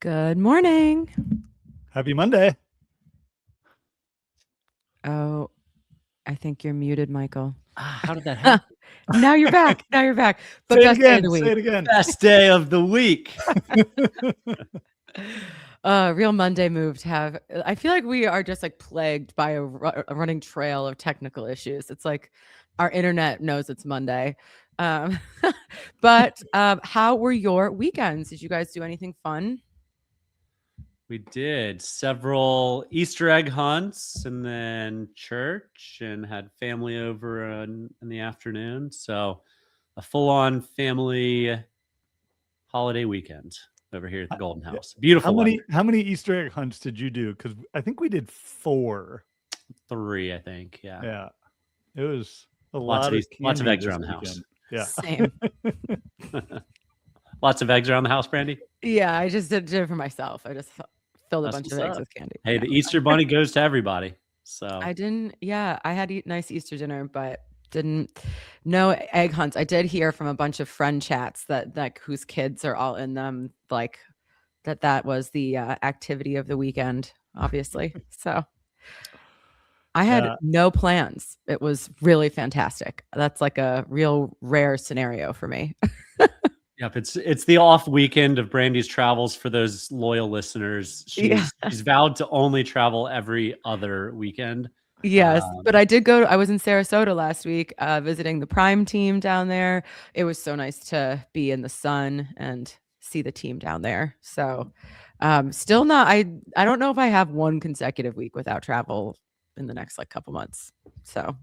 Good morning. Happy Monday. Oh, I think you're muted, Michael. How did that happen? Now you're back. But Say it best day of again. the week. Say it again. Best day of the week. Real Monday move to have. I feel like we are just like plagued by a running trail of technical issues. It's like our internet knows it's Monday. But how were your weekends? Did you guys do anything fun? We did several Easter egg hunts and then church and had family over in the afternoon. So a full-on family holiday weekend over here at the Goldin House. Beautiful. How many Easter egg hunts did you do? Because I think we did 4. 3, I think. Yeah. Yeah. It was lots of eggs around the house. Yeah. Same. Lots of eggs around the house, Brandy? Yeah, I just did it for myself. I just filled a bunch of eggs with candy. Hey, the Easter bunny goes to everybody. So I didn't. Yeah, I had a nice Easter dinner, but no egg hunts. I did hear from a bunch of friend chats that like whose kids are all in them, like that was the activity of the weekend, obviously. So I had no plans. It was really fantastic. That's like a real rare scenario for me. Yep, it's the off weekend of Brandy's travels for those loyal listeners. She's vowed to only travel every other weekend. Yes, but I did go. I was in Sarasota last week, visiting the Prime team down there. It was so nice to be in the sun and see the team down there. So, still not. I don't know if I have one consecutive week without travel in the next like couple months. So,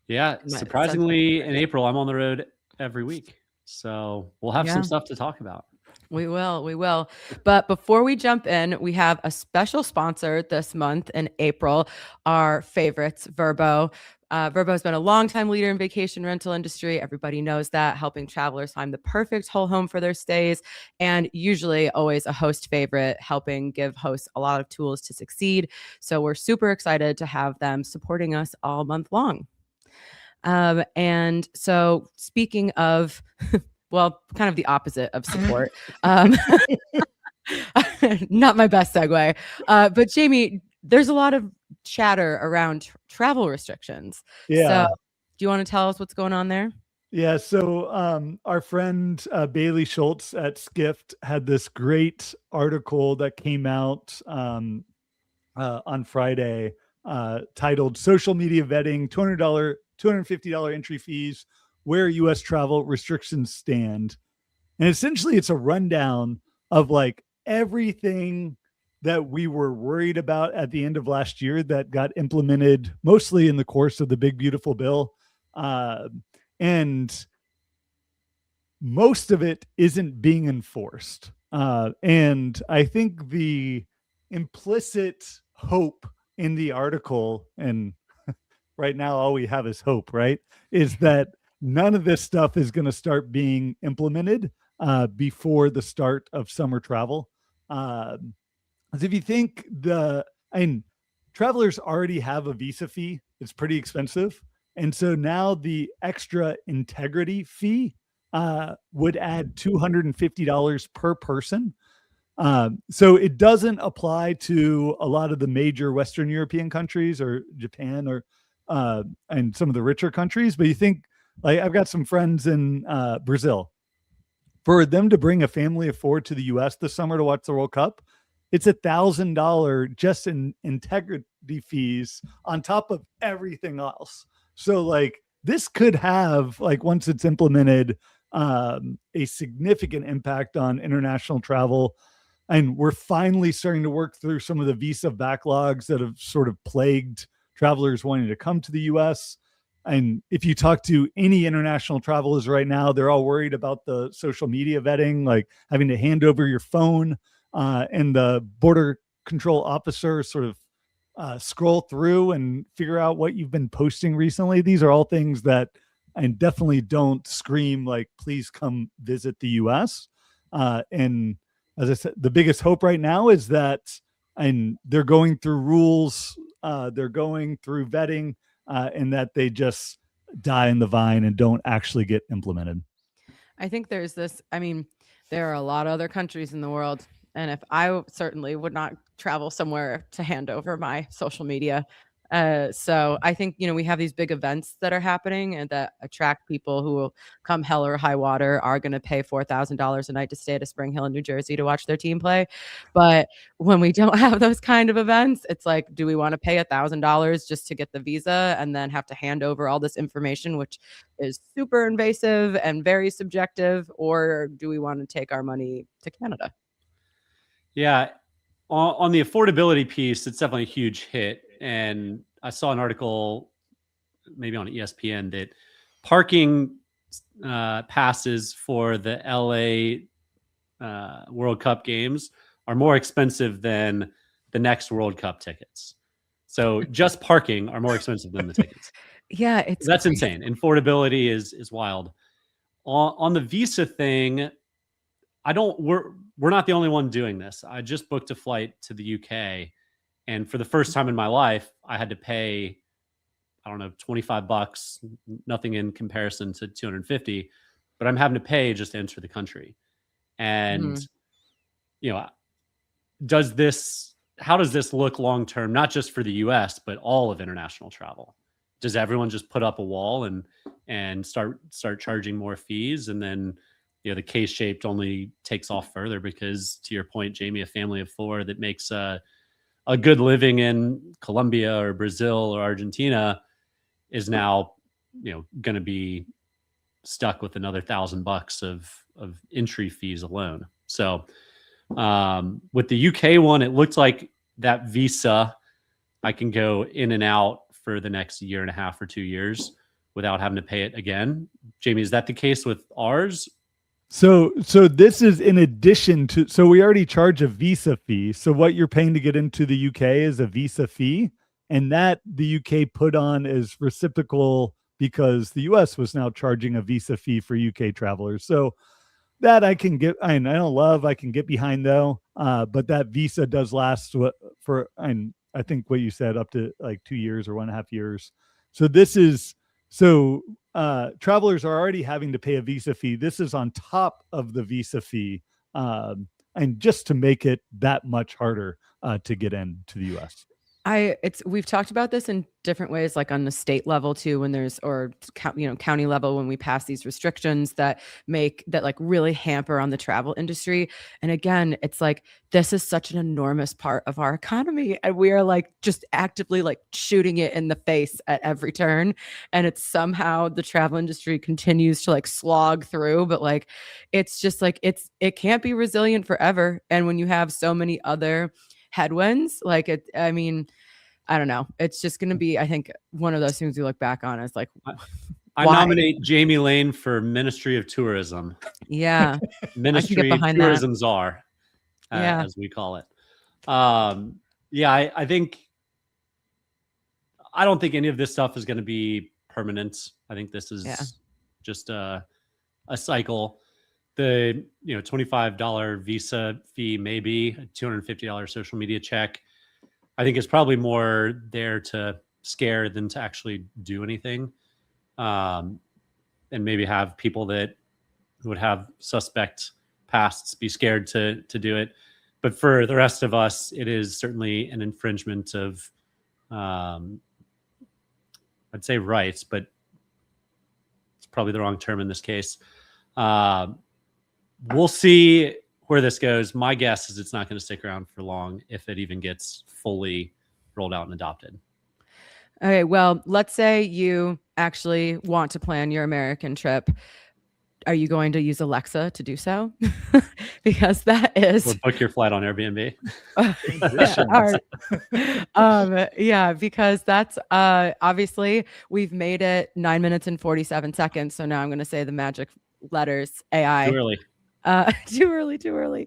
yeah, surprisingly, in April, I'm on the road every week. So we'll have some stuff to talk about. We will. But before we jump in, we have a special sponsor this month in April, our favorites, VRBO. VRBO has been a longtime leader in vacation rental industry. Everybody knows that, helping travelers find the perfect whole home for their stays, and usually always a host favorite, helping give hosts a lot of tools to succeed. So we're super excited to have them supporting us all month long. And so speaking of, well, kind of the opposite of support, not my best segue, but Jamie, there's a lot of chatter around travel restrictions. Yeah. So do you want to tell us what's going on there? Yeah. So our friend Bailey Schultz at Skift had this great article that came out on Friday titled "Social Media Vetting, $250 entry fees, where U.S. travel restrictions stand." And essentially it's a rundown of like everything that we were worried about at the end of last year that got implemented mostly in the course of the Big Beautiful Bill. And most of it isn't being enforced. And I think the implicit hope in the article, and right now all we have is hope, right, is that none of this stuff is going to start being implemented before the start of summer travel. As if you think travelers already have a visa fee, it's pretty expensive. And so now the extra integrity fee would add $250 per person. So it doesn't apply to a lot of the major Western European countries or Japan or and some of the richer countries. But you think, like, I've got some friends in Brazil. For them to bring a family of 4 to the U.S. this summer to watch the World Cup, it's $1,000 just in integrity fees on top of everything else. So like this could have, like, once it's implemented, a significant impact on international travel. And we're finally starting to work through some of the visa backlogs that have sort of plagued travelers wanting to come to the U.S. And if you talk to any international travelers right now, they're all worried about the social media vetting, like having to hand over your phone and the border control officer sort of scroll through and figure out what you've been posting recently. These are all things that and definitely don't scream like, please come visit the U.S. And as I said, the biggest hope right now is that, and they're going through rules, they're going through vetting, and that they just die in the vine and don't actually get implemented. I think there's this, I mean, there are a lot of other countries in the world And if I certainly would not travel somewhere to hand over my social media. So I think, we have these big events that are happening and that attract people who will come hell or high water are going to pay $4,000 a night to stay at a Spring Hill in New Jersey to watch their team play. But when we don't have those kind of events, it's like, do we want to pay $1,000 just to get the visa and then have to hand over all this information, which is super invasive and very subjective? Or do we want to take our money to Canada? Yeah. On the affordability piece, it's definitely a huge hit. And I saw an article maybe on ESPN that parking passes for the LA World Cup games are more expensive than the next World Cup tickets. So just parking are more expensive than the tickets. Yeah, That's insane. Affordability is wild. On the visa thing, we're not the only one doing this. I just booked a flight to the UK, and for the first time in my life, I had to pay, I don't know, $25, nothing in comparison to 250, but I'm having to pay just to enter the country. And, how does this look long-term, not just for the US, but all of international travel? Does everyone just put up a wall and start charging more fees? And then, the K-shaped only takes off further because, to your point, Jamie, a family of 4 that makes a good living in Colombia or Brazil or Argentina is now, going to be stuck with another $1,000 of entry fees alone. So with the UK one, it looked like that visa, I can go in and out for the next 1.5 or 2 years without having to pay it again. Jamie, is that the case with ours? So this is in addition to, so we already charge a visa fee. So what you're paying to get into the UK is a visa fee, and that the UK put on as reciprocal because the US was now charging a visa fee for UK travelers. So that I can get, I can get behind though. But that visa does last for, I think what you said, up to like 2 years or 1.5 years. So this is, travelers are already having to pay a visa fee. This is on top of the visa fee, and just to make it that much harder to get into the US. We've talked about this in different ways, like on the state level too, when there's, or county level, when we pass these restrictions that like really hamper on the travel industry. And again, it's like, this is such an enormous part of our economy, and we are like just actively like shooting it in the face at every turn. And it's somehow the travel industry continues to like slog through, but like, it's just like, it can't be resilient forever. And when you have so many other headwinds, like I don't know. It's just going to be, I think, one of those things we look back on as like, I nominate Jamie Lane for Ministry of Tourism. Yeah. Ministry of Tourism czar, as we call it. I think, I don't think any of this stuff is going to be permanent. I think this is just a cycle. The $25 visa fee, maybe a $250 social media check, I think is probably more there to scare than to actually do anything, and maybe have people that would have suspect pasts be scared to do it. But for the rest of us, it is certainly an infringement of, I'd say rights, but it's probably the wrong term in this case. We'll see where this goes. My guess is it's not going to stick around for long, if it even gets fully rolled out and adopted. Okay, well, let's say you actually want to plan your American trip. Are you going to use Alexa to do so? Because that is... Or book your flight on Airbnb. Because that's obviously, we've made it 9 minutes and 47 seconds. So now I'm going to say the magic letters, AI. Too early. Too early.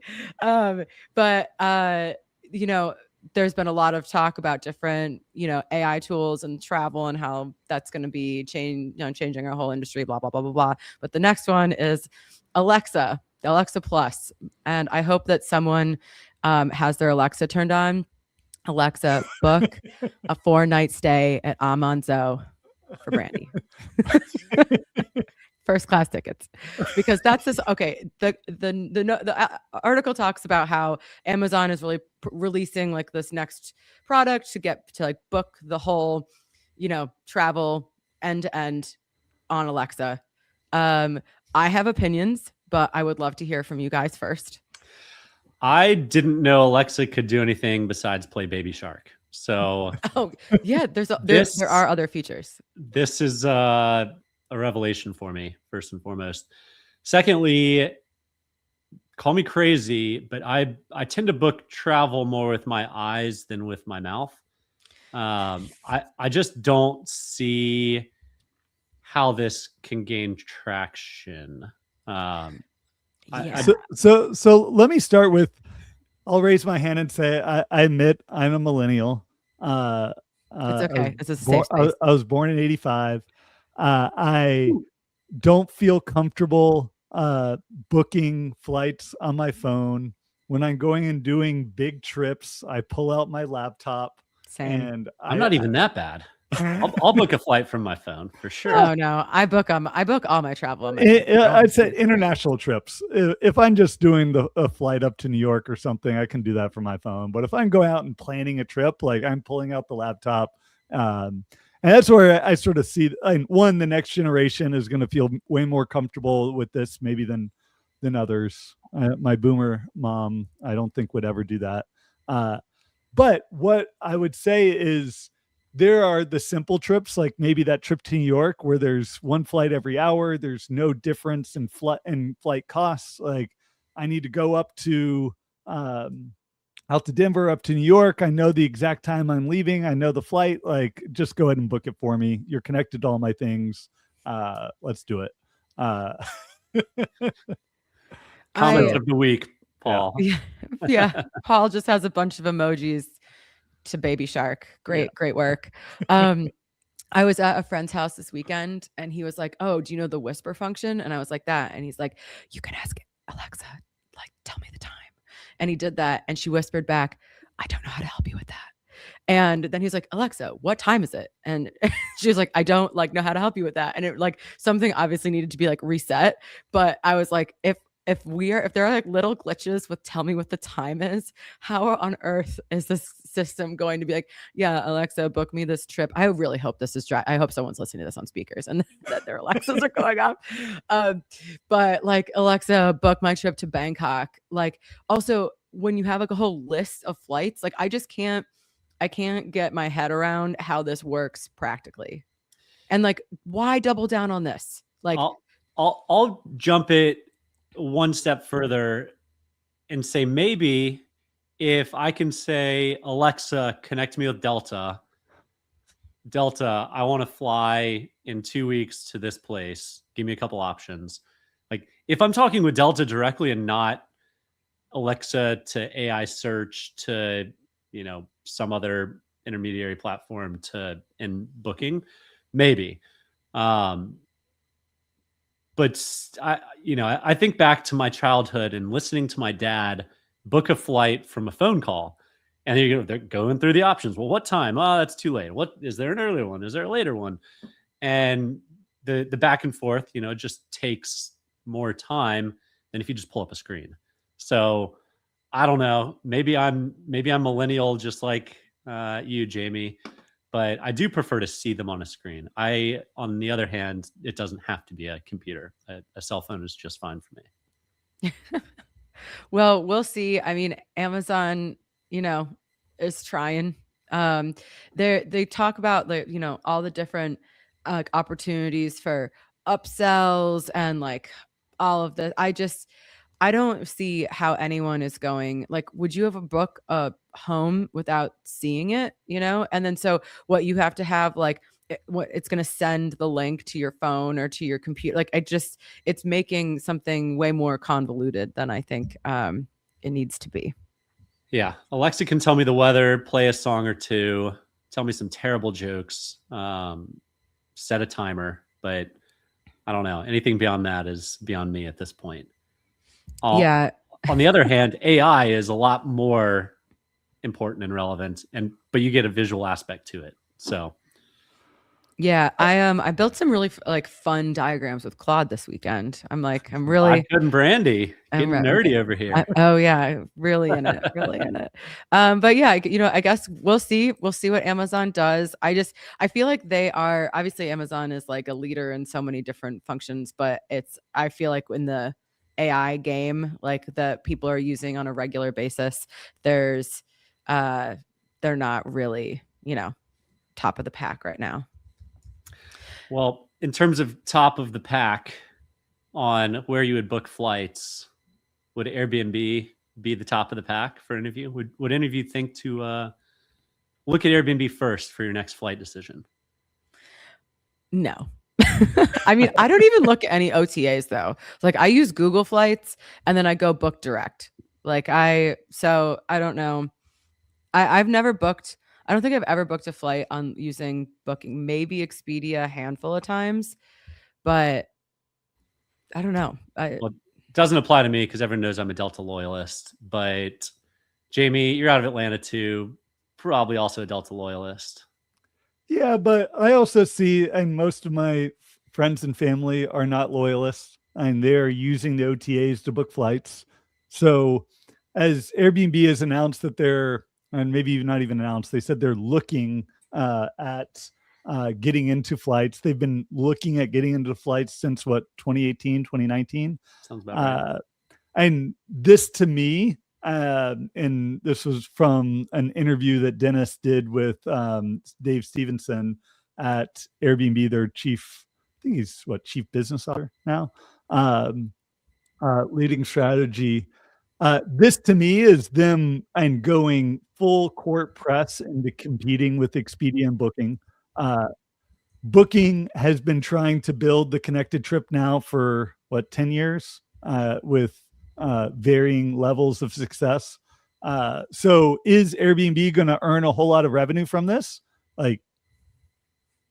There's been a lot of talk about different, AI tools and travel and how that's going to be changing our whole industry, blah, blah, blah, blah, blah. But the next one is Alexa Plus. And I hope that someone has their Alexa turned on. Alexa, book a 4-night stay at Amonzo for Brandy. first class tickets, because that's this. Okay, the article talks about how Amazon is really releasing like this next product to get to like book the whole, travel end to end on Alexa. I have opinions, but I would love to hear from you guys first. I didn't know Alexa could do anything besides play Baby Shark. So, yeah, there are other features. This is a revelation for me, first and foremost. Secondly, call me crazy, but I tend to book travel more with my eyes than with my mouth. I just don't see how this can gain traction. So let me start with, I'll raise my hand and say, I admit I'm a millennial. It's okay. It's a safe space. I was born in 85. I don't feel comfortable booking flights on my phone. When I'm going and doing big trips, I pull out my laptop. Same. And I'm not even that bad. I'll book a flight from my phone for sure. Oh no, I book all my travel. I'd say international trips. If I'm just doing a flight up to New York or something, I can do that from my phone. But if I'm going out and planning a trip, like I'm pulling out the laptop, and that's where I sort of see. The next generation is going to feel way more comfortable with this, maybe than others. My boomer mom, I don't think would ever do that. But what I would say is, there are the simple trips, like maybe that trip to New York where there's one flight every hour. There's no difference in flight costs. Like I need to go out to Denver, up to New York. I know the exact time I'm leaving. I know the flight. Like just go ahead and book it for me. You're connected to all my things. Let's do it. Comments of the week, Paul. Yeah. Paul just has a bunch of emojis to Baby Shark. Great work. I was at a friend's house this weekend and he was like, "Oh, do you know the whisper function?" And I was like, "That." And he's like, "You can ask Alexa, like, tell me the time." And he did that and she whispered back, "I don't know how to help you with that." And then he's like, "Alexa, what time is it?" And she was like, "I don't like know how to help you with that." And it like something obviously needed to be like reset. But I was like, if there are like little glitches with tell me what the time is, how on earth is this system going to be like, "Yeah, Alexa, book me this trip"? I really hope this is I hope someone's listening to this on speakers and that their Alexas are going off. But like, "Alexa, book my trip to Bangkok." Like also when you have like a whole list of flights, like I can't get my head around how this works practically. And like, why double down on this? Like I'll jump it one step further and say, maybe if I can say, "Alexa, connect me with Delta, I want to fly in 2 weeks to this place. Give me a couple options." Like if I'm talking with Delta directly and not Alexa to AI search to, some other intermediary platform in booking, maybe. But I think back to my childhood and listening to my dad book a flight from a phone call, and they're going through the options. Well, what time? Oh, that's too late. What is there an earlier one? Is there a later one? And the back and forth, it just takes more time than if you just pull up a screen. So I don't know. Maybe I'm millennial, just like you, Jamie. But I do prefer to see them on a screen. On the other hand, it doesn't have to be a computer. A cell phone is just fine for me. Well, we'll see. I mean, Amazon, is trying. They talk about all the different opportunities for upsells and like all of the. I don't see how anyone is going. Like, would you have a book a home without seeing it? And then so what you have to have, like, it's going to send the link to your phone or to your computer. Like, it's making something way more convoluted than I think it needs to be. Yeah, Alexa can tell me the weather, play a song or two, tell me some terrible jokes, set a timer, but I don't know. Anything beyond that is beyond me at this point. Yeah. On the other hand, AI is a lot more important and relevant, but you get a visual aspect to it. So Yeah, I built some really like fun diagrams with Claude this weekend. I'm really Vodka and brandy, getting nerdy over here. oh yeah, really in it, really in it. But yeah, I guess we'll see what Amazon does. I feel like they are, obviously Amazon is like a leader in so many different functions, but I feel like in the AI game, like that people are using on a regular basis, they're not really, top of the pack right now. Well, in terms of top of the pack on where you would book flights, would Airbnb be the top of the pack for any of you? Would any of you think to look at Airbnb first for your next flight decision? No. I mean, I don't even look at any OTAs though. Like I use Google Flights and then I go book direct. So I don't know. I've never booked. I don't think I've ever booked a flight on using Booking, maybe Expedia a handful of times, but I don't know. Well, it doesn't apply to me because everyone knows I'm a Delta loyalist. But Jamie, you're out of Atlanta too. Probably also a Delta loyalist. Yeah, but I also see, and most of my friends and family are not loyalists, and they're using the OTAs to book flights. So as Airbnb has announced that they're, and maybe not even announced, they said they're looking at getting into flights. They've been looking at getting into flights since 2018, 2019. Sounds about right. And this to me, and this was from an interview that Dennis did with Dave Stevenson at Airbnb, their chief, I think he's chief business officer now, leading strategy. This to me is them and going full court press into competing with Expedia and Booking. Booking has been trying to build the connected trip now for 10 years with varying levels of success. So is Airbnb going to earn a whole lot of revenue from this?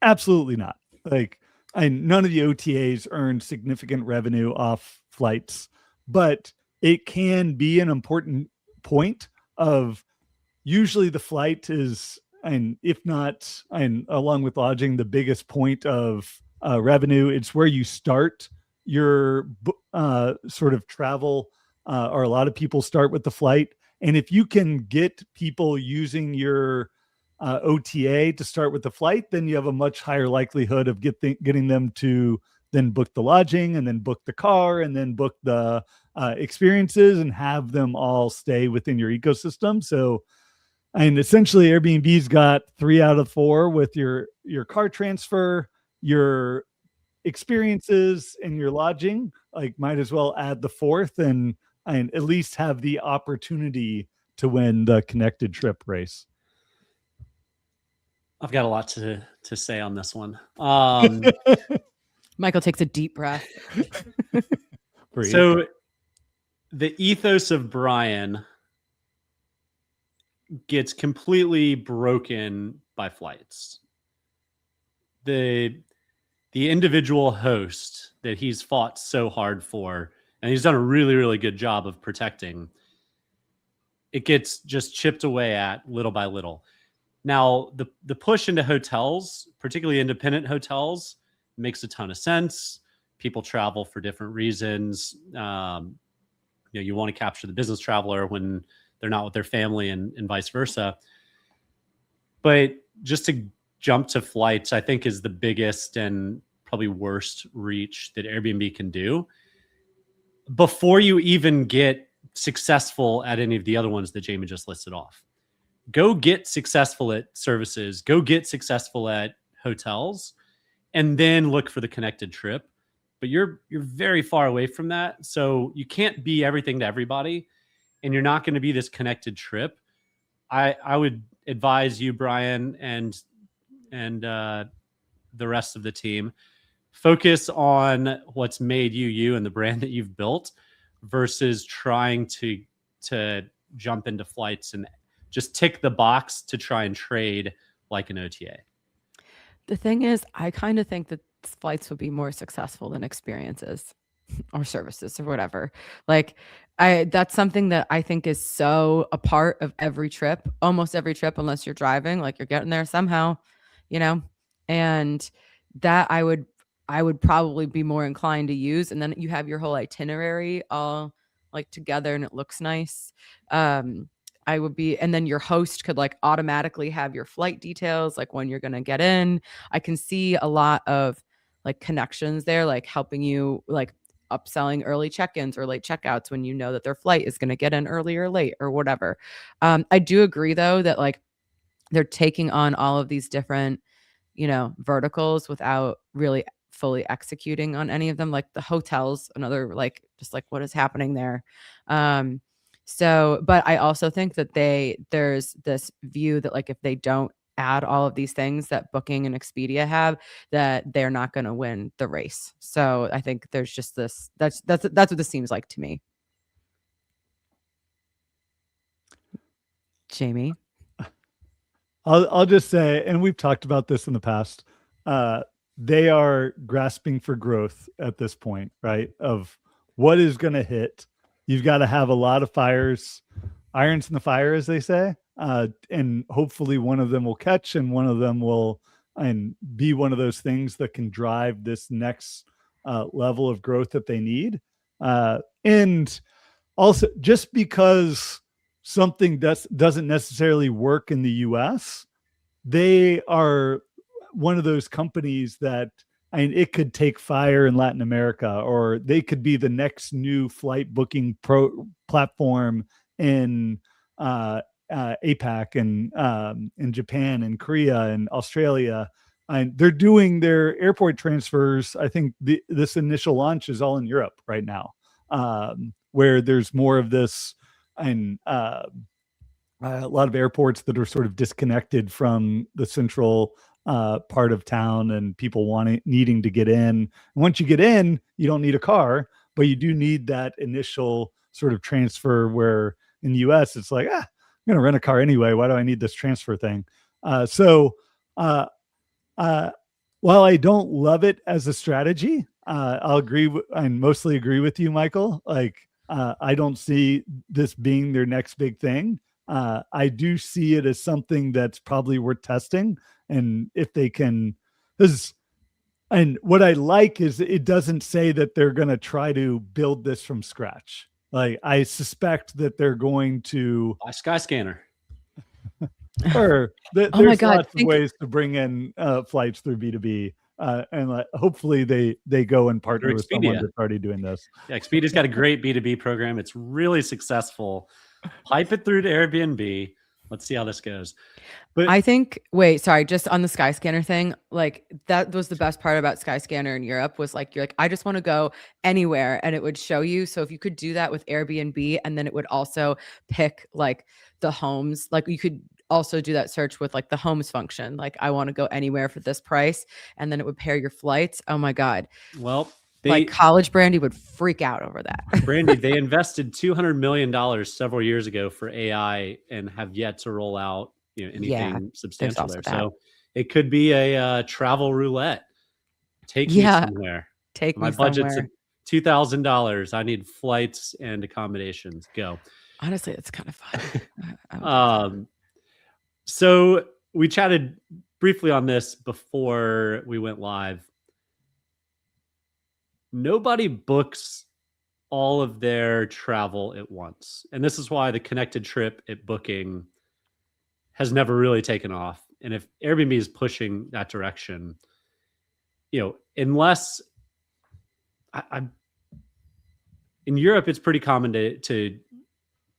Absolutely not. None of the OTAs earn significant revenue off flights, but it can be an important point of usually the flight is, and if not, and along with lodging, the biggest point of revenue. It's where you start your sort of travel, or a lot of people start with the flight. And if you can get people using your OTA to start with the flight, then you have a much higher likelihood of getting them to then book the lodging and then book the car and then book the experiences and have them all stay within your ecosystem. So, and essentially Airbnb's got 3 out of 4 with your car transfer, your experiences, and your lodging. Might as well add the 4th and at least have the opportunity to win the connected trip race. I've got a lot to say on this one. Michael takes a deep breath. So the ethos of Brian gets completely broken by flights. The individual host that he's fought so hard for, and he's done a really, really good job of protecting, it gets just chipped away at little by little. Now, the push into hotels, particularly independent hotels, makes a ton of sense. People travel for different reasons. You want to capture the business traveler when they're not with their family and vice versa. But just to jump to flights, I think is the biggest and probably worst reach that Airbnb can do before you even get successful at any of the other ones that Jamie just listed off. Go get successful at services, go get successful at hotels, and then look for the connected trip. But you're very far away from that. So you can't be everything to everybody, and you're not going to be this connected trip. I would advise you, Brian, and the rest of the team, focus on what's made you and the brand that you've built versus trying to jump into flights and just tick the box to try and trade like an OTA. The thing is, I kind of think that flights would be more successful than experiences or services or whatever. That's something that I think is so a part of every trip, almost every trip, unless you're driving, you're getting there somehow, And that I would probably be more inclined to use. And then you have your whole itinerary all like together and it looks nice. I would be, and then your host could like automatically have your flight details, like when you're going to get in. I can see a lot of like connections there, like helping you like upselling early check-ins or late checkouts when you know that their flight is going to get in early or late or whatever. I do agree though that like they're taking on all of these different, verticals without really fully executing on any of them. Like the hotels, another like just like what is happening there. But I also think that there's this view that like if they don't add all of these things that Booking and Expedia have, that they're not going to win the race. So I think there's just this. That's what this seems like to me. Jamie. I'll just say, and we've talked about this in the past, they are grasping for growth at this point, right? Of what is going to hit. You've got to have a lot of irons in the fire, as they say, and hopefully one of them will catch and one of them will be one of those things that can drive this next level of growth that they need. And also, just because something doesn't necessarily work in the US, they are one of those companies that it could take fire in Latin America, or they could be the next new flight booking platform in APAC and in Japan and Korea and Australia. And they're doing their airport transfers. I think this initial launch is all in Europe right now, where there's more of this and a lot of airports that are sort of disconnected from the central part of town, and people needing to get in. And once you get in, you don't need a car, but you do need that initial sort of transfer, where in the US it's like, I'm going to rent a car anyway. Why do I need this transfer thing? While I don't love it as a strategy, I mostly agree with you, Michael. Like, I don't see this being their next big thing. I do see it as something that's probably worth testing. And if they can, and what I like is it doesn't say that they're going to try to build this from scratch. Like, I suspect that they're going to buy Skyscanner. Or there's lots of ways to bring in flights through B2B. And hopefully they go and partner with someone that's already doing this. Yeah, Expedia's got a great B2B program. It's really successful. Pipe it through to Airbnb. Let's see how this goes. But I think, just on the Skyscanner thing, like that was the best part about Skyscanner in Europe, was like, you're like, I just want to go anywhere, and it would show you. So if you could do that with Airbnb, and then it would also pick like the homes, like you could also do that search with like the homes function. Like, I want to go anywhere for this price, and then it would pair your flights. Oh my God. Well, college Brandy would freak out over that. Brandy, they invested $200 million several years ago for AI and have yet to roll out anything substantial there. So it could be a travel roulette. Take me somewhere. Take my me budget's somewhere. $2,000. I need flights and accommodations. Go. Honestly, it's kind of fun. So we chatted briefly on this before we went live. Nobody books all of their travel at once. And this is why the connected trip at Booking has never really taken off. And if Airbnb is pushing that direction, unless in Europe, it's pretty common to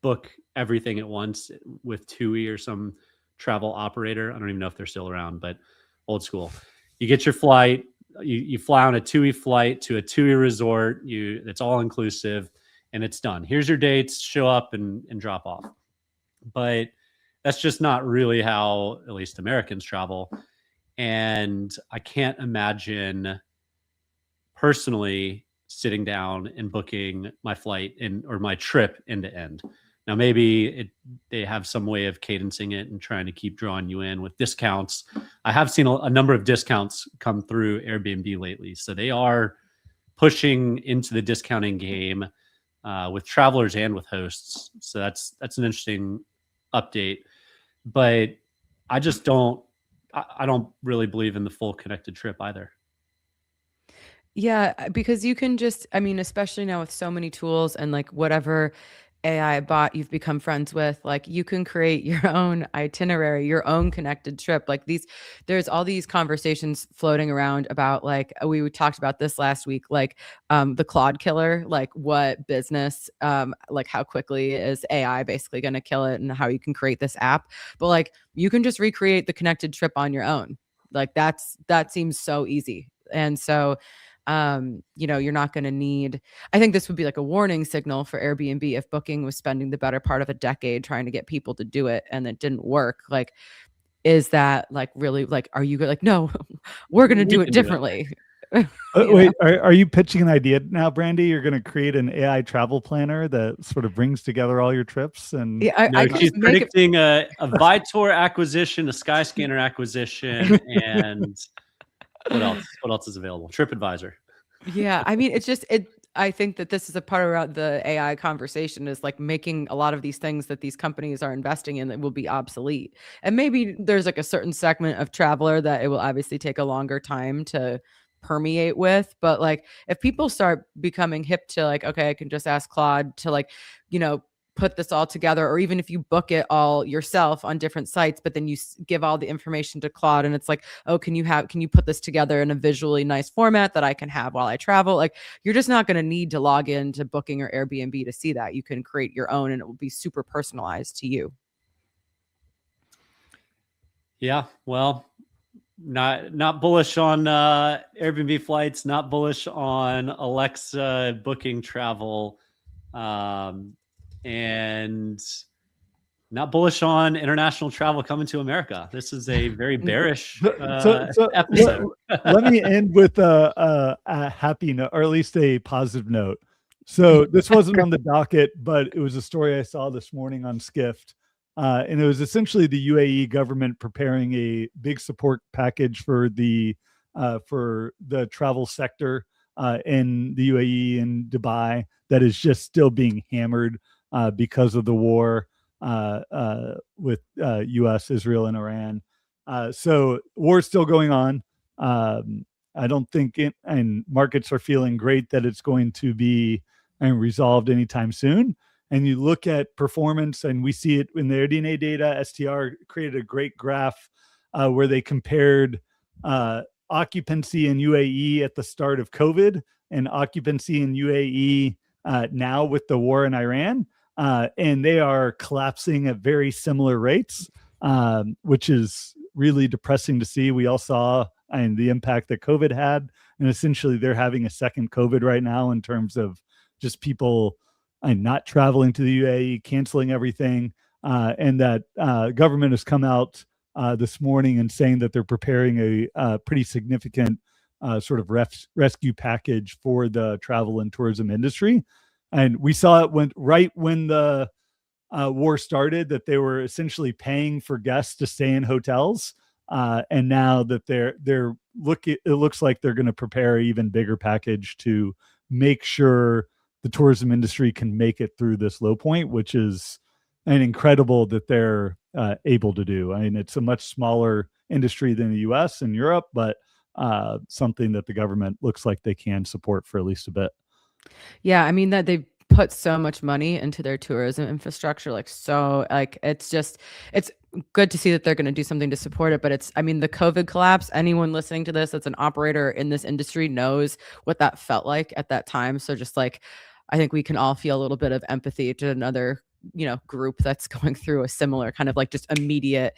book everything at once with TUI or some travel operator. I don't even know if they're still around, but old school. You get your flight. You fly on a TUI flight to a TUI resort. It's all inclusive, and it's done. Here's your dates. Show up and drop off. But that's just not really how at least Americans travel. And I can't imagine personally sitting down and booking my flight or my trip end to end. Now, maybe they have some way of cadencing it and trying to keep drawing you in with discounts. I have seen a number of discounts come through Airbnb lately. So they are pushing into the discounting game with travelers and with hosts. So that's an interesting update. But I I don't really believe in the full connected trip either. Yeah, because you can just, I mean, especially now with so many tools and like whatever AI bot you've become friends with, like you can create your own itinerary, your own connected trip. Like there's all these conversations floating around about like, we talked about this last week, like the Claude killer, like what business, like how quickly is AI basically going to kill it and how you can create this app. But like you can just recreate the connected trip on your own. Like that seems so easy. And so you're not going to need, I think this would be like a warning signal for Airbnb if Booking was spending the better part of a decade trying to get people to do it and it didn't work. Like, is that like really like, are you like, no, we're going to do it differently. Wait, are you pitching an idea now, Brandy? You're going to create an AI travel planner that sort of brings together all your trips? And she's predicting a Vitor acquisition, a Skyscanner acquisition, and what else is available? TripAdvisor. Yeah, I mean, it's just I think that this is a part around the AI conversation is like making a lot of these things that these companies are investing in that will be obsolete. And maybe there's like a certain segment of traveler that it will obviously take a longer time to permeate with. But like if people start becoming hip to like, okay, I can just ask Claude to like, put this all together, or even if you book it all yourself on different sites, but then you give all the information to Claude and it's like, oh, can you put this together in a visually nice format that I can have while I travel? Like you're just not going to need to log into Booking or Airbnb to see that. You can create your own and it will be super personalized to you. Yeah, well, not bullish on Airbnb flights, not bullish on Alexa booking travel, and not bullish on international travel coming to America. This is a very bearish episode. Let me end with a happy note, or at least a positive note. So this wasn't on the docket, but it was a story I saw this morning on Skift. And it was essentially the UAE government preparing a big support package for the travel sector in the UAE and Dubai that is just still being hammered because of the war with U.S., Israel, and Iran. So war is still going on. I don't think and markets are feeling great that it's going to be resolved anytime soon. And you look at performance, and we see it in the AirDNA data. STR created a great graph where they compared occupancy in UAE at the start of COVID and occupancy in UAE now with the war in Iran. And they are collapsing at very similar rates, which is really depressing to see. We all saw the impact that COVID had, and essentially they're having a second COVID right now in terms of just people not traveling to the UAE, canceling everything, and that government has come out this morning and saying that they're preparing a pretty significant sort of rescue package for the travel and tourism industry. And we saw it right when the war started, that they were essentially paying for guests to stay in hotels. And now that it looks like they're going to prepare an even bigger package to make sure the tourism industry can make it through this low point, which is incredible that they're able to do. I mean, it's a much smaller industry than the US and Europe, but something that the government looks like they can support for at least a bit. Yeah, I mean that they've put so much money into their tourism infrastructure, it's good to see that they're going to do something to support it. But the COVID collapse, anyone listening to this that's an operator in this industry knows what that felt like at that time. So just like, I think we can all feel a little bit of empathy to another, group that's going through a similar kind of like just immediate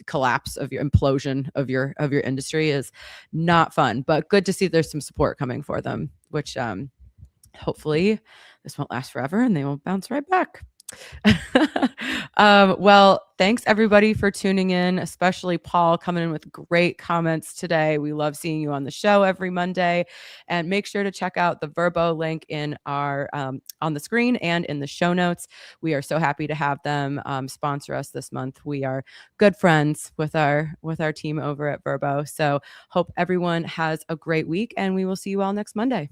collapse of your implosion of your industry is not fun, but good to see there's some support coming for them, which hopefully this won't last forever and they won't bounce right back. Well, thanks everybody for tuning in, especially Paul coming in with great comments today. We love seeing you on the show every Monday, and make sure to check out the VRBO link in our on the screen and in the show notes. We are so happy to have them sponsor us this month. We are good friends with our team over at VRBO. So hope everyone has a great week, and we will see you all next Monday.